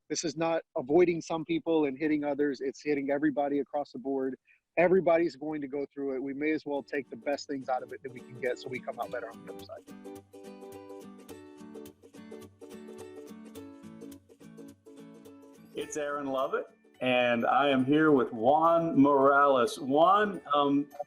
This is not avoiding some people and hitting others. It's hitting everybody across the board. Everybody's going to go through it. We may as well take the best things out of it that we can get so we come out better on the other side. It's Aaron Lovett, and I am here with Juan Morales. Juan,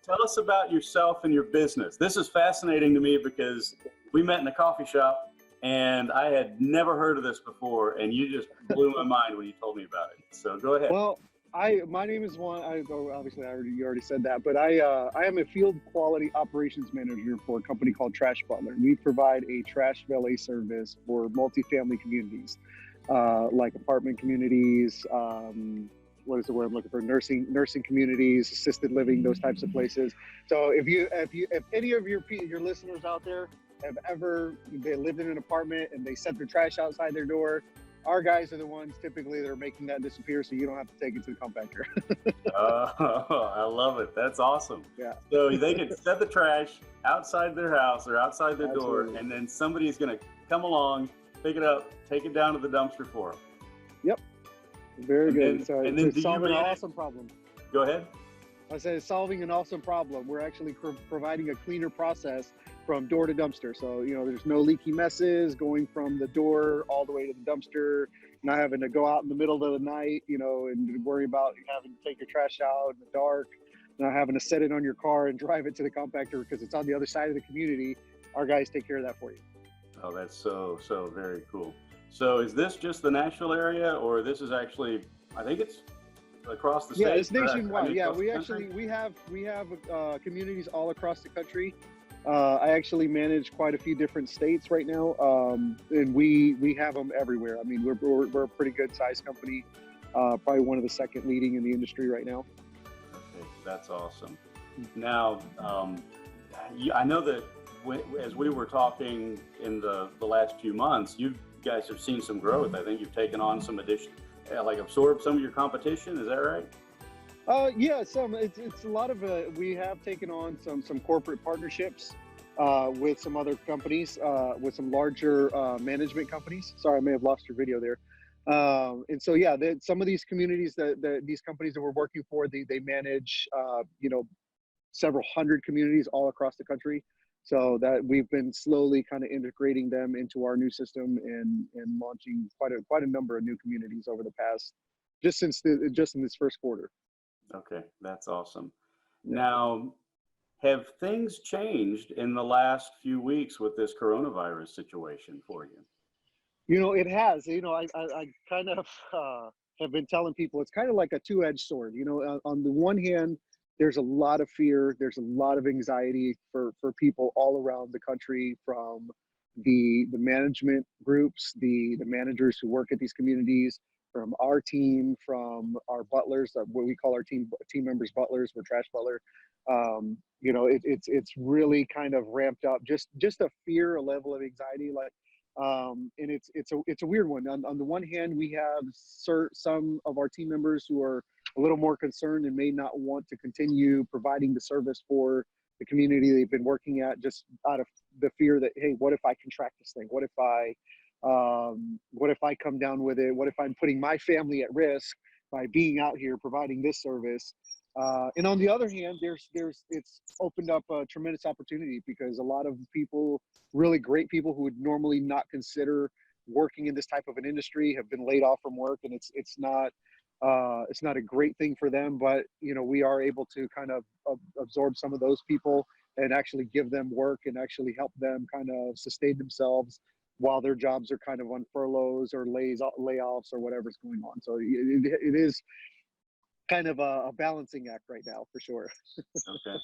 tell us about yourself and your business. This is fascinating to me because we met in a coffee shop, and I had never heard of this before, and you just blew my mind when you told me about it. So go ahead. Well, my name is Juan. Obviously, you already said that, but I am a field quality operations manager for a company called Trash Butler. We provide a trash valet service for multifamily communities. Like apartment communities, what is the word I'm looking for? Nursing communities, assisted living, those types of places. So if any of your listeners out there have they lived in an apartment and they set their trash outside their door, our guys are the ones typically that are making that disappear, so you don't have to take it to the compactor. Oh, I love it. That's awesome. Yeah. So they can set the trash outside their house or outside their door, and then somebody is going to come along, pick it up, take it down to the dumpster for them. Yep. Very good. And then it's solving an awesome problem. Go ahead. I said it's solving an awesome problem. We're actually providing a cleaner process from door to dumpster. So, there's no leaky messes going from the door all the way to the dumpster, not having to go out in the middle of the night, and worry about having to take your trash out in the dark, not having to set it on your car and drive it to the compactor because it's on the other side of the community. Our guys take care of that for you. Oh, that's so very cool. So is this just the Nashville area, or this is actually, I think it's across the state? Yeah, it's nationwide. Yeah, we have communities all across the country. I actually manage quite a few different states right now, and we have them everywhere. I mean, we're a pretty good sized company, probably one of the second leading in the industry right now. Okay, that's awesome. Now, I know that as we were talking in the last few months, you guys have seen some growth. I think you've taken on some addition, absorbed some of your competition. Is that right? Yeah, it's a lot of, we have taken on some corporate partnerships with some other companies, with some larger management companies. Sorry, I may have lost your video there. And so, yeah, some of these communities, these companies that we're working for, they manage, several hundred communities all across the country. So that we've been slowly kind of integrating them into our new system and launching quite a number of new communities over the past, just in this first quarter. Okay, that's awesome. Yeah. Now, have things changed in the last few weeks with this coronavirus situation for you? It has. I kind of have been telling people it's kind of like a two-edged sword. On the one hand, there's a lot of fear, there's a lot of anxiety for people all around the country, from the management groups, the managers who work at these communities, from our team, from our butlers, what we call our team members butlers. We're Trash Butler. It's really kind of ramped up, just a fear, a level of anxiety, and it's a weird one. On the one hand, we have some of our team members who are a little more concerned and may not want to continue providing the service for the community they've been working at, just out of the fear that, hey, what if I contract this thing? What if I come down with it? What if I'm putting my family at risk by being out here providing this service? And on the other hand, it's opened up a tremendous opportunity, because a lot of people, really great people who would normally not consider working in this type of an industry, have been laid off from work, and it's not a great thing for them. But we are able to kind of absorb some of those people and actually give them work and actually help them kind of sustain themselves while their jobs are kind of on furloughs or layoffs or whatever's going on. So it is kind of a balancing act right now, for sure. Okay.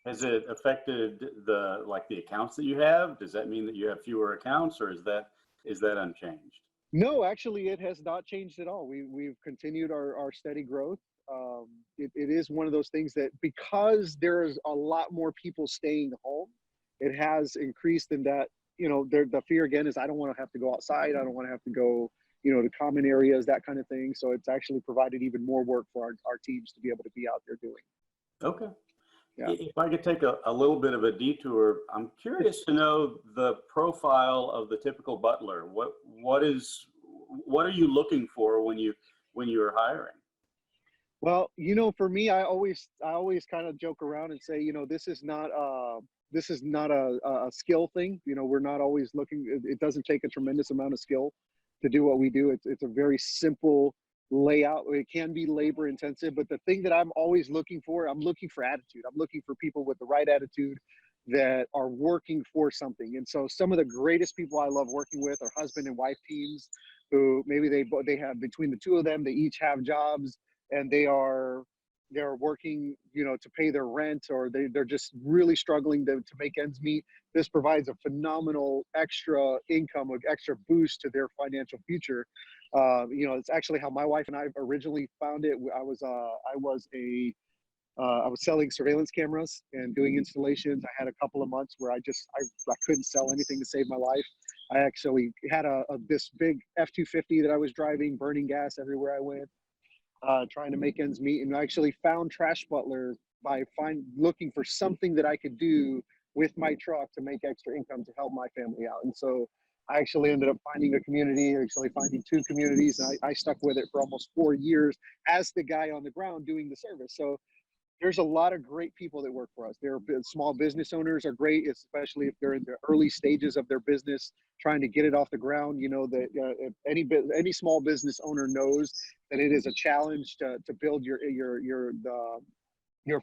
Has it affected the accounts that you have? Does that mean that you have fewer accounts, or is that unchanged? No, actually, it has not changed at all. We've continued our steady growth. It is one of those things that, because there's a lot more people staying home, it has increased in that, the fear again is, I don't want to have to go outside. I don't want to have to go, to common areas, that kind of thing. So it's actually provided even more work for our teams to be able to be out there doing. Okay. Yeah. If I could take a little bit of a detour, I'm curious to know the profile of the typical butler. what are you looking for when you're hiring? Well, for me, I always kind of joke around and say, this is not a skill thing. We're not always looking. It doesn't take a tremendous amount of skill to do what we do. It's a very simple layout. It can be labor intensive, but the thing that I'm always looking for, I'm looking for attitude. I'm looking for people with the right attitude that are working for something. And so some of the greatest people I love working with are husband and wife teams who maybe they have, between the two of them, they each have jobs and they're working, to pay their rent, or they're just really struggling to make ends meet. This provides a phenomenal extra income, an extra boost to their financial future. It's actually how my wife and I originally found it. I was selling surveillance cameras and doing installations. I had a couple of months where I couldn't sell anything to save my life. I actually had this big F-250 that I was driving, burning gas everywhere I went, trying to make ends meet. And I actually found Trash Butler by looking for something that I could do with my truck to make extra income to help my family out. And so I actually ended up finding finding two communities. And I stuck with it for almost 4 years as the guy on the ground doing the service. So there's a lot of great people that work for us. Small business owners are great, especially if they're in the early stages of their business, trying to get it off the ground. That if any small business owner knows that it is a challenge to build your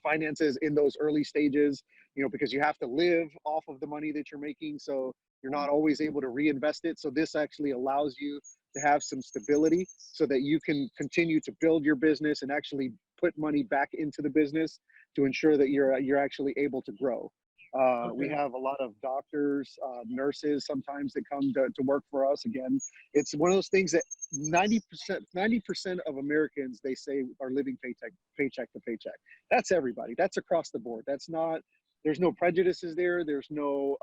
finances in those early stages, because you have to live off of the money that you're making. So you're not always able to reinvest it. So this actually allows you to have some stability so that you can continue to build your business and actually put money back into the business to ensure that you're actually able to grow. Okay. We have a lot of doctors, nurses sometimes that come to work for us. Again, it's one of those things that 90% of Americans, they say, are living paycheck to paycheck. That's everybody. That's across the board. There's no prejudices there. There's no,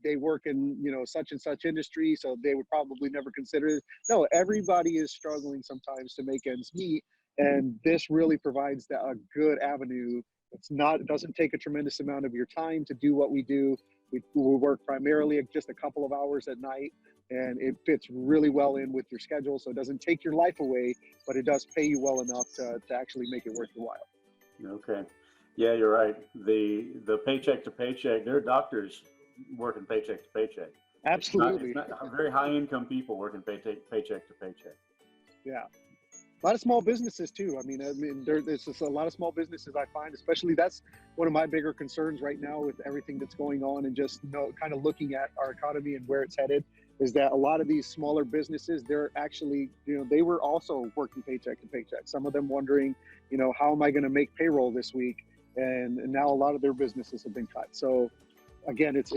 they work in, such and such industry, so they would probably never consider it. No, everybody is struggling sometimes to make ends meet. And this really provides a good avenue. It doesn't take a tremendous amount of your time to do what we do. We work primarily just a couple of hours at night, and it fits really well in with your schedule. So it doesn't take your life away, but it does pay you well enough to actually make it worth your while. Okay. Yeah, you're right. The paycheck to paycheck, there are doctors working paycheck to paycheck. Absolutely. It's not very high income people working paycheck to paycheck. Yeah. A lot of small businesses too. There's just a lot of small businesses I find, especially that's one of my bigger concerns right now with everything that's going on, and just kind of looking at our economy and where it's headed, is that a lot of these smaller businesses, they're actually, they were also working paycheck to paycheck. Some of them wondering, how am I going to make payroll this week? And now a lot of their businesses have been cut. So again, it's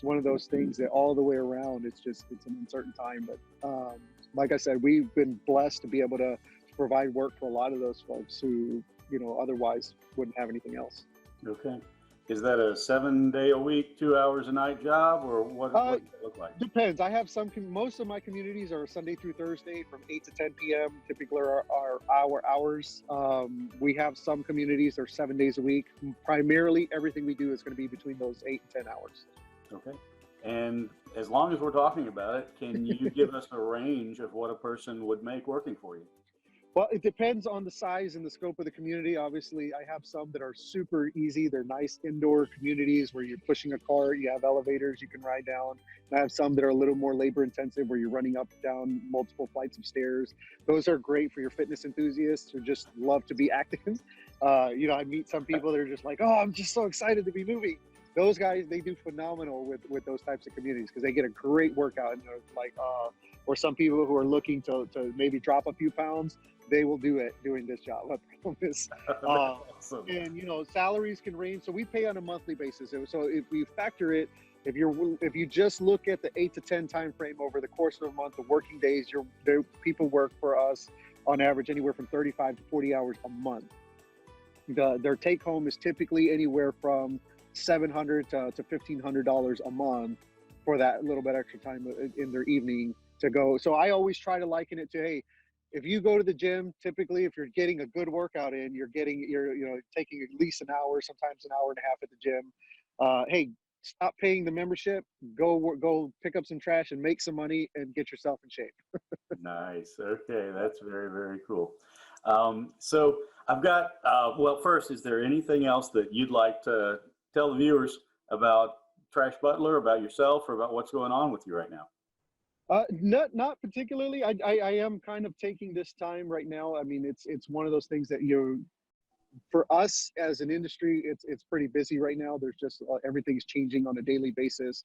one of those things that all the way around, it's an uncertain time. But like I said, we've been blessed to be able to provide work for a lot of those folks who, otherwise wouldn't have anything else. Okay. Is that a 7-day-a-week, 2 hours a night job, or what does it look like? Depends. I have most of my communities are Sunday through Thursday from 8 to 10 p.m. Typically are our hours. We have some communities that are 7 days a week. Primarily, everything we do is going to be between those 8 and 10 hours. Okay. And as long as we're talking about it, can you give us a range of what a person would make working for you? Well, it depends on the size and the scope of the community. Obviously, I have some that are super easy. They're nice indoor communities where you're pushing a cart, you have elevators you can ride down. And I have some that are a little more labor intensive where you're running up and down multiple flights of stairs. Those are great for your fitness enthusiasts who just love to be active. I meet some people that are just like, oh, I'm just so excited to be moving. Those guys, they do phenomenal with those types of communities because they get a great workout. And or some people who are looking to maybe drop a few pounds, they will do it doing this job. I promise. Awesome. And salaries can range. So we pay on a monthly basis. So if we factor it, if you just look at the 8 to 10 time frame over the course of a month, the working days, people work for us on average anywhere from 35 to 40 hours a month. Their take home is typically anywhere from $700 to $1,500 a month for that little bit extra time in their evening to go. So I always try to liken it to, hey, if you go to the gym, typically if you're getting a good workout in, you're taking at least an hour, sometimes an hour and a half at the gym. Hey, stop paying the membership, go pick up some trash and make some money and get yourself in shape. Nice. Okay, that's very, very cool. So I've got, well, first, is there anything else that you'd like to tell the viewers about Trash Butler, about yourself, or about what's going on with you right now? Not particularly. I am kind of taking this time right now. I mean, it's one of those things that for us as an industry, it's pretty busy right now. There's just everything's changing on a daily basis.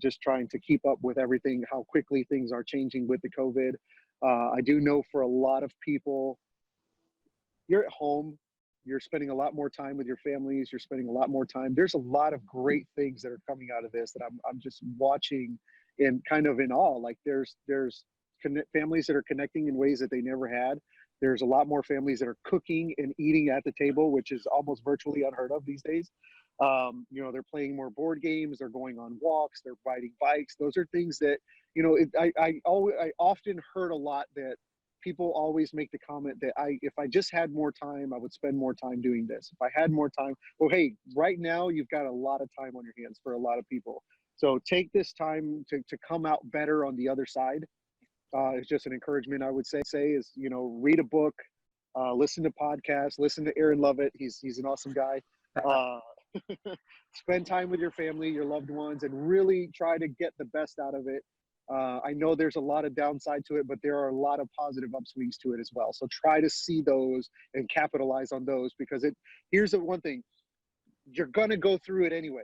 Just trying to keep up with everything, how quickly things are changing with the COVID. I do know for a lot of people, you're at home, you're spending a lot more time with your families, you're spending a lot more time. There's a lot of great things that are coming out of this that I'm just watching and kind of in awe. Like there's families that are connecting in ways that they never had. There's a lot more families that are cooking and eating at the table, which is almost virtually unheard of these days. They're playing more board games, they're going on walks, they're riding bikes. Those are things that, I often heard a lot that people always make the comment that if I just had more time, I would spend more time doing this. If I had more time, well, hey, right now you've got a lot of time on your hands for a lot of people. So take this time to come out better on the other side. It's just an encouragement I would say is, read a book, listen to podcasts, listen to Aaron Lovett. He's an awesome guy. Spend time with your family, your loved ones, and really try to get the best out of it. I know there's a lot of downside to it, but there are a lot of positive upswings to it as well. So try to see those and capitalize on those, because here's the one thing, you're going to go through it anyway.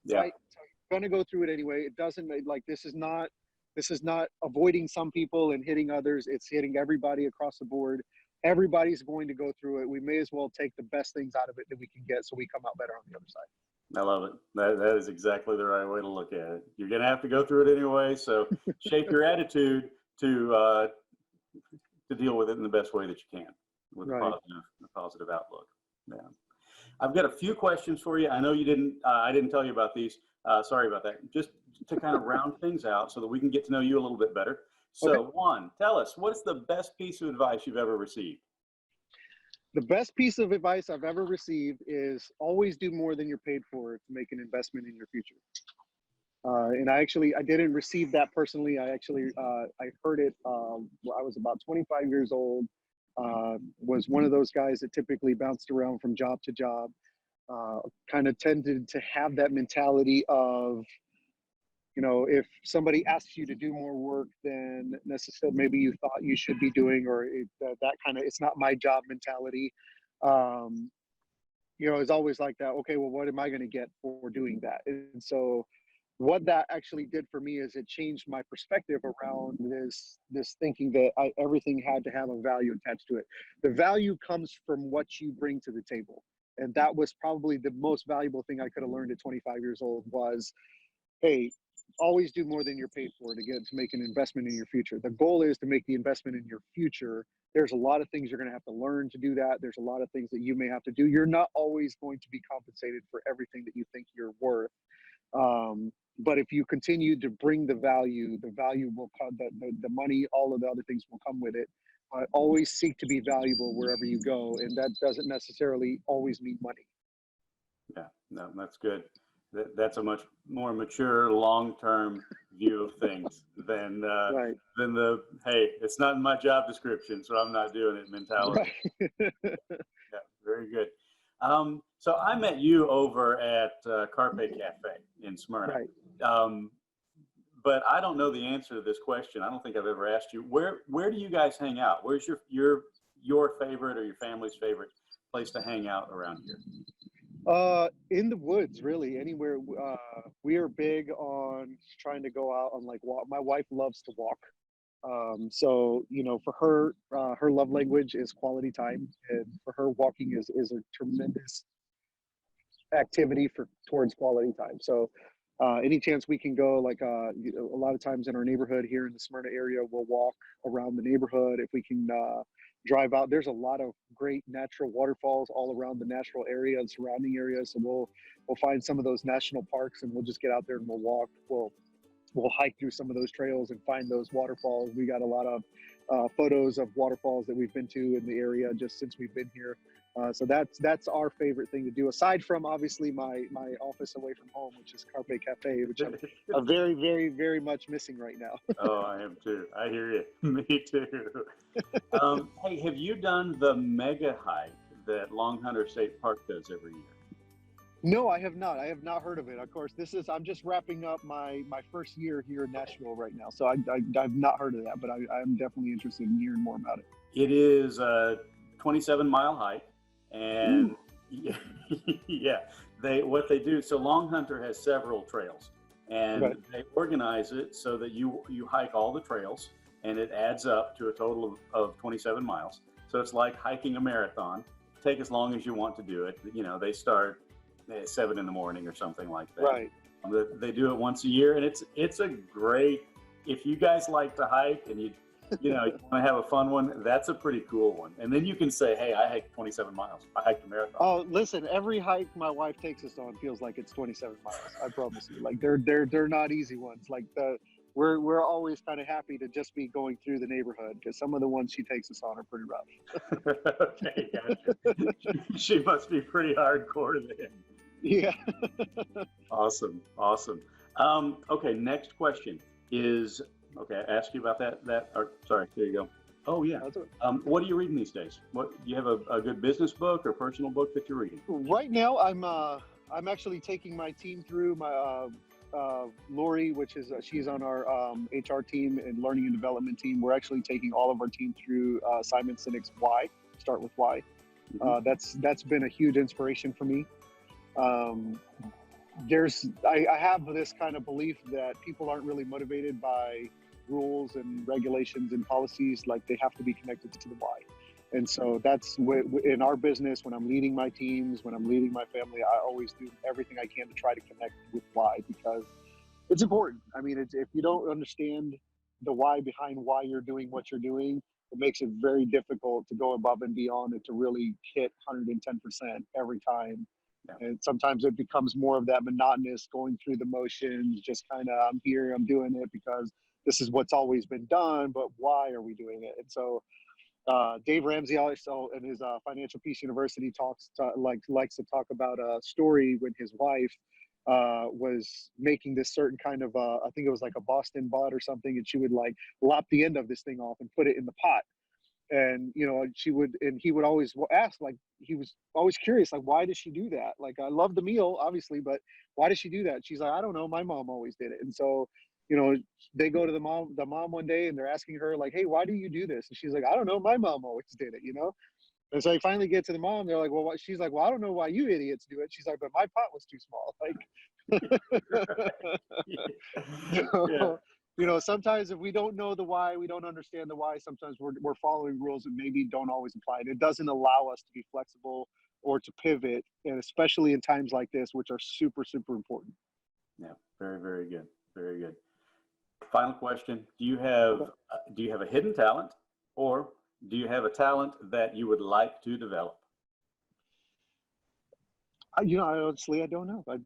Yeah. Right? So you're going to go through it anyway. It doesn't like, this is not avoiding some people and hitting others. It's hitting everybody across the board. Everybody's going to go through it. We may as well take the best things out of it that we can get so we come out better on the other side. I love it. That is exactly the right way to look at it. You're going to have to go through it anyway, so shape your attitude to deal with it in the best way that you can, with Right. a positive outlook. Yeah. I've got a few questions for you. I know I didn't tell you about these. Sorry about that. Just to kind of round things out so that we can get to know you a little bit better. So, Okay. Juan, tell us, what's the best piece of advice you've ever received? The best piece of advice I've ever received is always do more than you're paid for to make an investment in your future. And I didn't receive that personally. I heard it. I was about 25 years old. Was one of those guys that typically bounced around from job to job. Kind of tended to have that mentality of, if somebody asks you to do more work than necessarily maybe you thought you should be doing, or that kind of, it's not my job mentality. It's always like that. Okay, well, what am I going to get for doing that? And so what that actually did for me is it changed my perspective around this thinking that everything had to have a value attached to it. The value comes from what you bring to the table. And that was probably the most valuable thing I could have learned at 25 years old was, hey, always do more than you're paid for to make an investment in your future. The goal is to make the investment in your future. There's a lot of things you're going to have to learn to do that. There's a lot of things that you may have to do. You're not always going to be compensated for everything that you think you're worth. But if you continue to bring the value will come, the money, all of the other things will come with it. Always seek to be valuable wherever you go. And that doesn't necessarily always mean money. Yeah, no, that's good. That's a much more mature, long-term view of things than Right. than the, hey, it's not in my job description, so I'm not doing it mentality. Right. Yeah, very good. So I met you over at Carpe Cafe in Smyrna. Right. But I don't know the answer to this question. I don't think I've ever asked you. Where do you guys hang out? Where's your favorite or your family's favorite place to hang out around here? In the woods, really, anywhere. We are big on trying to go out on walk. My wife loves to walk. So, for her love language is quality time, and for her walking is a tremendous activity towards quality time. So, any chance we can go, a lot of times in our neighborhood here in the Smyrna area, we'll walk around the neighborhood. If we can, drive out, there's a lot of great natural waterfalls all around the natural area and surrounding areas. So we'll find some of those national parks and we'll just get out there and we'll walk. We'll hike through some of those trails and find those waterfalls. We got a lot of photos of waterfalls that we've been to in the area just since we've been here. So that's our favorite thing to do, aside from obviously my office away from home, which is Carpe Cafe, which I'm very, very, very much missing right now. Oh, I am too. I hear you. Me too. Hey, have you done the mega hike that Long Hunter State Park does every year? No, I have not. I have not heard of it. Of course, I'm just wrapping up my first year here in Nashville right now, so I've not heard of that, but I'm definitely interested in hearing more about it. It is a 27-mile hike, and yeah, what they do. So Long Hunter has several trails, and Okay. they organize it so that you hike all the trails, and it adds up to a total of 27 miles. So it's like hiking a marathon. Take as long as you want to do it. You know, they start at 7 in the morning or something like that. Right. They do it once a year, and it's a great. If you guys like to hike and you want to have a fun one, that's a pretty cool one. And then you can say, hey, I hiked 27 miles. I hiked a marathon. Oh, listen, every hike my wife takes us on feels like it's 27 miles. I promise you. Like they're not easy ones. Like we're always kind of happy to just be going through the neighborhood, because some of the ones she takes us on are pretty rough. Okay, gotcha. She must be pretty hardcore then. Yeah. Awesome. Okay, next question is, okay, I asked you about sorry, there you go. Oh yeah. What are you reading these days? Do you have a good business book or personal book that you're reading? Right now, I'm actually taking my team through my Lori, which is she's on our HR team and learning and development team. We're actually taking all of our team through Simon Sinek's Why. Start with Why. That's been a huge inspiration for me. I have this kind of belief that people aren't really motivated by rules and regulations and policies. Like, they have to be connected to the why. And so that's in our business, when I'm leading my teams, when I'm leading my family, I always do everything I can to try to connect with why, because it's important. I mean, if you don't understand the why behind why you're doing what you're doing, it makes it very difficult to go above and beyond and to really hit 110% every time. Yeah. And sometimes it becomes more of that monotonous going through the motions, just kind of, I'm here, I'm doing it because this is what's always been done, but why are we doing it? And so Dave Ramsey also in his Financial Peace University likes to talk about a story when his wife was making this certain kind of I think it was like a Boston butt or something, and she would like lop the end of this thing off and put it in the pot. And he would always ask, like, he was always curious, like, why does she do that? Like, I love the meal, obviously, but why does she do that? She's like, I don't know, my mom always did it. And so they go to the mom one day and they're asking her, like, hey, why do you do this? And she's like, I don't know, my mom always did it. And so they finally get to the mom. They're like, well, what? She's like, well, I don't know why you idiots do it. She's like, but my pot was too small. Like, yeah. Sometimes if we don't know the why, we don't understand the why, sometimes we're following rules that maybe don't always apply. And it doesn't allow us to be flexible or to pivot, and especially in times like this, which are super, super important. Yeah, very, very good. Very good. Final question. Do you have a hidden talent, or do you have a talent that you would like to develop? Honestly, I don't know. I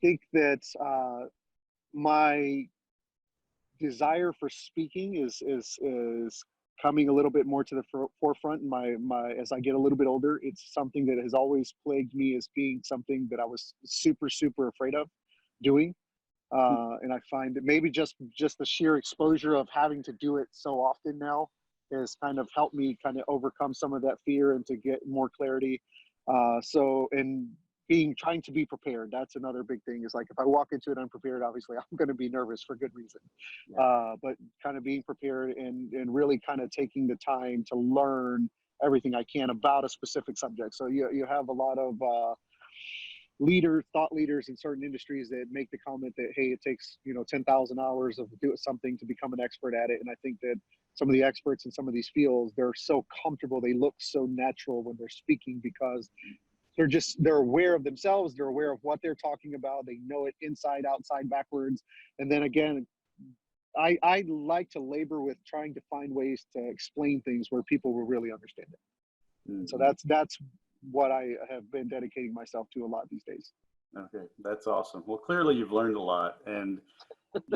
think that my desire for speaking is coming a little bit more to the forefront. As I get a little bit older, it's something that has always plagued me as being something that I was super, super afraid of doing. And I find that maybe just the sheer exposure of having to do it so often now has kind of helped me kind of overcome some of that fear and to get more clarity. Trying to be prepared. That's another big thing, is like, if I walk into it unprepared, obviously I'm going to be nervous for good reason. Yeah. But kind of being prepared and really kind of taking the time to learn everything I can about a specific subject. So you have a lot of thought leaders in certain industries that make the comment that, hey, it takes 10,000 hours of doing something to become an expert at it. And I think that some of the experts in some of these fields, they're so comfortable, they look so natural when they're speaking, because they're aware of themselves, they're aware of what they're talking about, they know it inside, outside, backwards. And then again, I like to labor with trying to find ways to explain things where people will really understand it. Mm-hmm. So that's what I have been dedicating myself to a lot these days. Okay, that's awesome. Well, clearly you've learned a lot, and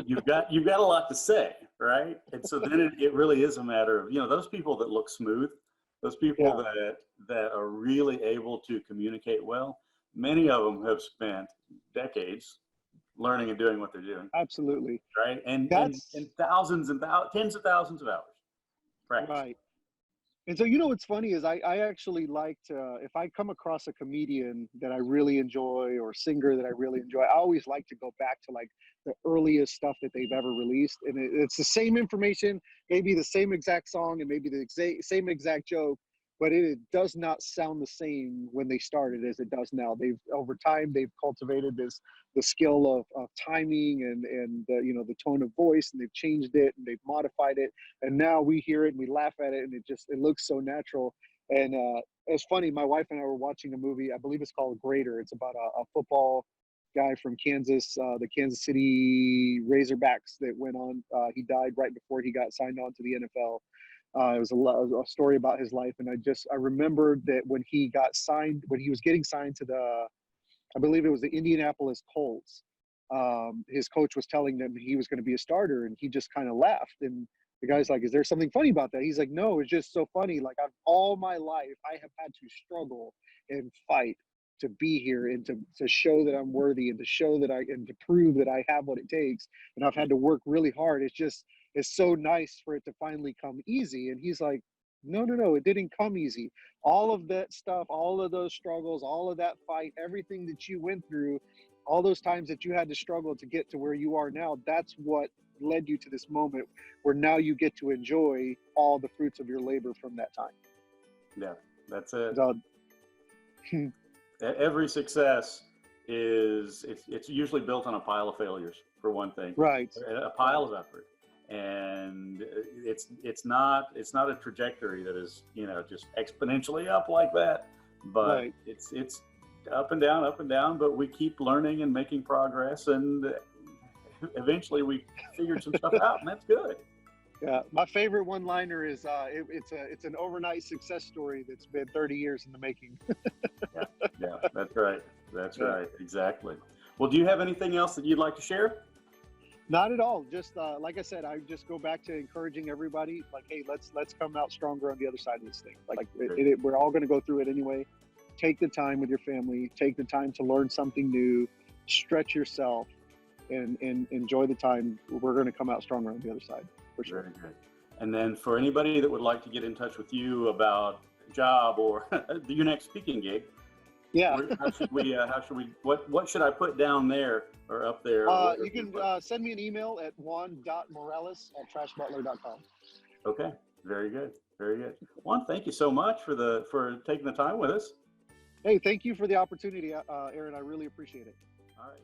you've got a lot to say, right? And so then it really is a matter of, those people that look smooth, those people that are really able to communicate well. Many of them have spent decades learning and doing what they're doing. Absolutely. Right. And That's thousands and tens of thousands of hours practice. right. And so, you know, what's funny is I actually like to, if I come across a comedian that I really enjoy or singer that I really enjoy, I always like to go back to like the earliest stuff that they've ever released. And it's the same information, maybe the same exact song and maybe the same exact joke, but it does not sound the same when they started as it does now. Over time, they've cultivated the skill of timing and the, you know, the tone of voice, and they've changed it and they've modified it. And now we hear it and we laugh at it, and it looks so natural. And it's funny, my wife and I were watching a movie, I believe it's called Greater. It's about a football guy from Kansas, the Kansas City Razorbacks that went on. He died right before he got signed on to the NFL. It was a story about his life. And I remembered that when he was getting signed to I believe it was the Indianapolis Colts, his coach was telling them he was going to be a starter, and he just kind of laughed. And the guy's like, "Is there something funny about that?" He's like, "No, it's just so funny. Like, all my life, I have had to struggle and fight to be here and to show that I'm worthy and to prove that I have what it takes. And I've had to work really hard. It's so nice for it to finally come easy." And he's like, no, it didn't come easy. All of that stuff, all of those struggles, all of that fight, everything that you went through, all those times that you had to struggle to get to where you are now, that's what led you to this moment where now you get to enjoy all the fruits of your labor from that time. Yeah, that's it. So, every success it's usually built on a pile of failures, for one thing. right. A pile of effort. And it's not a trajectory that is, you know, just exponentially up like that, but it's up and down, but we keep learning and making progress, and eventually we figured some stuff out, and that's good. Yeah, my favorite one-liner is it's an overnight success story that's been 30 years in the making. yeah, that's right. Right, exactly. Well, do you have anything else that you'd like to share? Not at all. Just like I said, I just go back to encouraging everybody. Like, hey, let's come out stronger on the other side of this thing. Like, we're all going to go through it anyway. Take the time with your family. Take the time to learn something new. Stretch yourself, and enjoy the time. We're going to come out stronger on the other side, for sure. Very good. And then for anybody that would like to get in touch with you about a job or your next speaking gig, yeah. What should I put down there or up there? You can send me an email at juan.morales@trashbutler.com. Okay. Very good. Very good. Juan, thank you so much for taking the time with us. Hey, thank you for the opportunity, Aaron. I really appreciate it. All right.